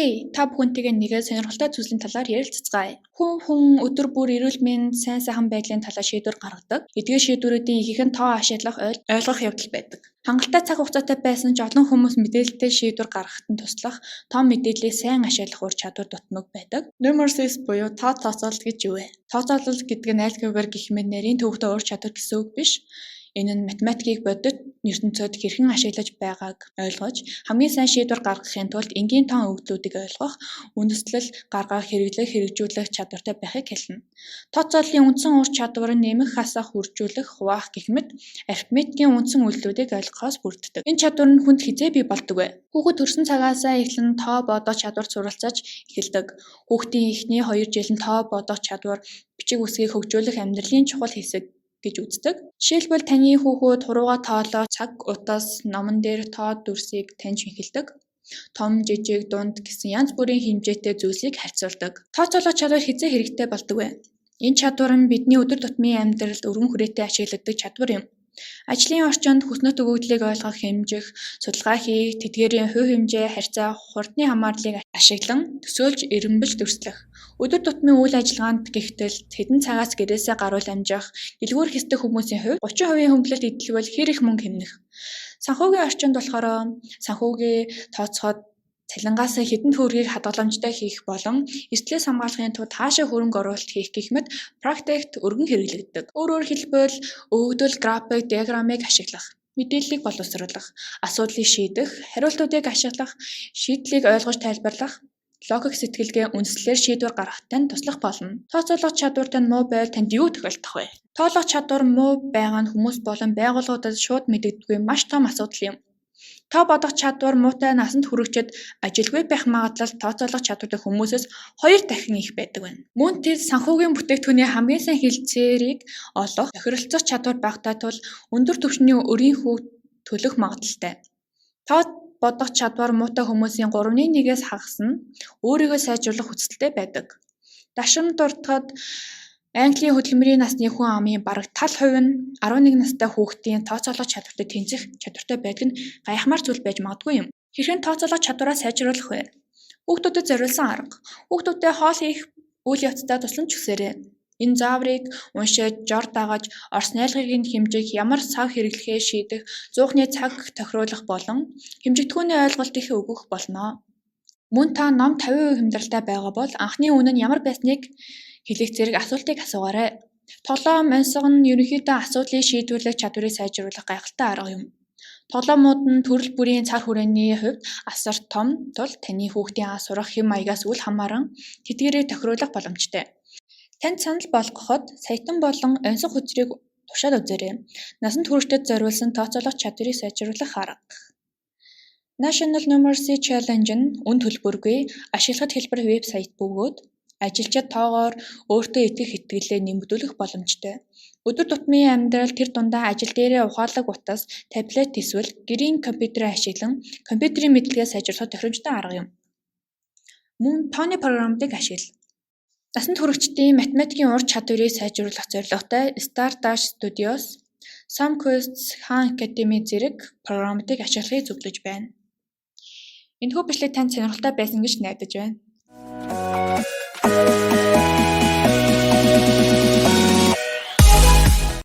Хей, та бүхэнтэйгээ нэгээ сонирхолтой зүйлсийн талаар ярилццгаая. Хүн өдөр бүр эрүүл мэнд, сайн сайхан байдлын талаар шийдвэр гаргадаг. Эдгээр шийдвэрүүдийн ихэнх нь тоо ашиглах ойлгох явдал байдаг. Хангалттай цаг хугацаатай байсан ч олон хүмүүс мэдээлэлтэй шийдвэр гаргахад нь туслах том мэдээллийг сайн ашиглах ур чадвар дутмаг байдаг. Numeracy буюу тооцоолол гэж юу вэ? Тооцоолол гэдэг нь айлтгүйгээр гэх мэт нарийн төвөгтэй ур чадвар гэсэн үг биш. Энэ нь математикийг бодит ертөнцид хэрхэн ашиглаж байгааг ойлгож, хамгийн сайн шийдвэр гаргахын тулд энгийн тоон өгөгдлүүдийг ойлгох, үндэслэл гаргах, хэрэгжүүлэх чадвартай байхыг хэлнэ. Тооцооллын үндсэн ур чадвар нь нэмэх, хасах, үржүүлэх, хуваах гэх мэт арифметикийн үндсэн үйлдэлүүдийг ойлгохоос бүрддэг. Энэ чадвар нь хүнд хизээ бий болдог вэ? Хүүхэд төрсөн цагаасаа эхлэн тоо бодох чадварт суралцаж эхэлдэг. Хүүхдийн эхний 2 жил нь тоо бодох чадвар, бичиг үсгийг хөгжүүлэх амьдралын чухал хэсэг гэж үздэг. Жишээлбэл таны хүүхэд хурууга тоолох, цаг, утас, номон дээр тоо дүрсийг таньж эхэлдэг. Том, жижиг, дунд гэсэн янз бүрийн хэмжээтэй зүйлсийг харьцуулдаг. Тооцоолох чадвар хизээ хэрэгтэй болдог вэ? Энэ чадвар нь бидний өдөр тутмын амьдралд өргөн хүрээтэй ашигладаг чадвар юм. Ажлын орчинд хүснët өгөгдлийг ойлгох, хэмжих, судалгаа хийх, тэдгээрийн хувь хэмжээ, харьцаа, хурдны хамаарлыг ашиглан төсөөлж эренбэж дүрслэх. Өдөр тутмын үйл ажиллагаанд гихтэл хэдэн цагаас гэрээсээ гаруул амжих, дэлгүүр хэсдэг хүмүүсийн хувьд 30% хөнгөлөлт идэлбэл хэр их мөнгө хэмнэх. Санхүүгийн орчинд болохоор санхүүгээ тооцоход цалингаас хэдэн төгрөгийг хадгаламжтай хийх болон эрсдлээс хамгаалахын тулд хаашаа хөрөнгө оруулалт хийх гэх мэт практикт өргөн хэрэглэгддэг. Өөрөөр хэлбэл өгөгдөл, график, диаграммыг ашиглах, мэдээллийг боловсруулах, асуудлыг шийдэх, хариултуудыг ашиглах, шийдлийг ойлгож тайлбарлах, логик сэтгэлгээ үндэслэлээр шийдвэр гаргахад нь туслах болно. Тооцоолох чадвартай муу байвал танд юу тохиолдох вэ? Тоолох чадвар муу байгаа нь хүмүүс болон байгууллагуудад шууд мэдэгддэггүй маш том асуудал юм. Тоо бодох чадвар муутай насанд хүрэгчид ажилгүй байх магадлал тооцоолох чадвартай хүмүүсээс 2 дахин их байдаг байна. Мөн тэр санхүүгийн бүтээгдэхүүний хамгийн сайн хэлцээрийг олох, тохиролцох чадвар багтаа тул өндөр түвшний өрийн хүүг төлөх магадлалтай. Тоо бодох чадвар муутай хүмүүсийн 3-1-ээс хагас нь өөрийгөө сайжруулах хүсэлтэй байдаг. Дашин дуртахад Английн хөдөлмөрийн насны хүн амын бараг тал хувь нь 11 настай хүүхдийн тооцоолох чадвартай тэнцэх чадвартай байдаг нь гайхамшиг зүйл байж магадгүй юм. Хэрхэн тооцоолох чадвараа сайжруулах вэ? Хүүхдүүдэд зориулсан арга. Хүүхдүүдэд хоол хийх үйл явцдаа тусламж өгсөөрэй. Энэ зааврыг уншиж, жор дагаж, орс найлгыг хэмжих, ямар сав хэрэглэхээ шийдэх, зуухны цаг тохируулах болон хэмжигдэхүүний ойлголт их өгөх болно. Мөн та ном 50% хямдралтай байгаа бол анхны үнэ нь ямар байсныг хэлэх зэрэг асуултыг асуугаарай. Тоглоом, онцгой нь ерөнхийдөө асуудлыг шийдвэрлэх чадварыг сайжруулах гайхалтай арга юм. Тоглоомууд нь төрөл бүрийн цар хүрээний хувьд асар том тул таны хүүхдийн сурах хэм маягаас үл хамааран тэдгээрийг тохируулах боломжтой. Танд санал болгоход саятан болон онцгой хөзрийг тушаад үзээрэй. Насанд хүрэгчдэд зориулсан тооцоолох чадварыг сайжруулах арга. National Numeracy Challenge нь үн төлбөргүй ашиглахад хэлбэр вебсайт бөгөөд ажилчид тоогоор өөртөө итгэх итгэлээ нэмэгдүүлэх боломжтой. Өдөр тутмын амьдрал тэр дундаа ажил дээрээ ухаалаг утас, таблет эсвэл гэрийн компьютерээ ашиглан компьютерийн мэдлэгээ сайжруулах тохиромжтой арга юм. Мөн тооны програмуудыг ашигла. Насанд хүрэгчдийн математикийн ур чадварыг сайжруулах зорилготой Stardust Studios, SumQuest, Khan Academy зэрэг програмуудыг ашиглахыг зөвлөж байна. Энэхүү бичлэг танд сонирхолтой байсан гэж найдаж байна.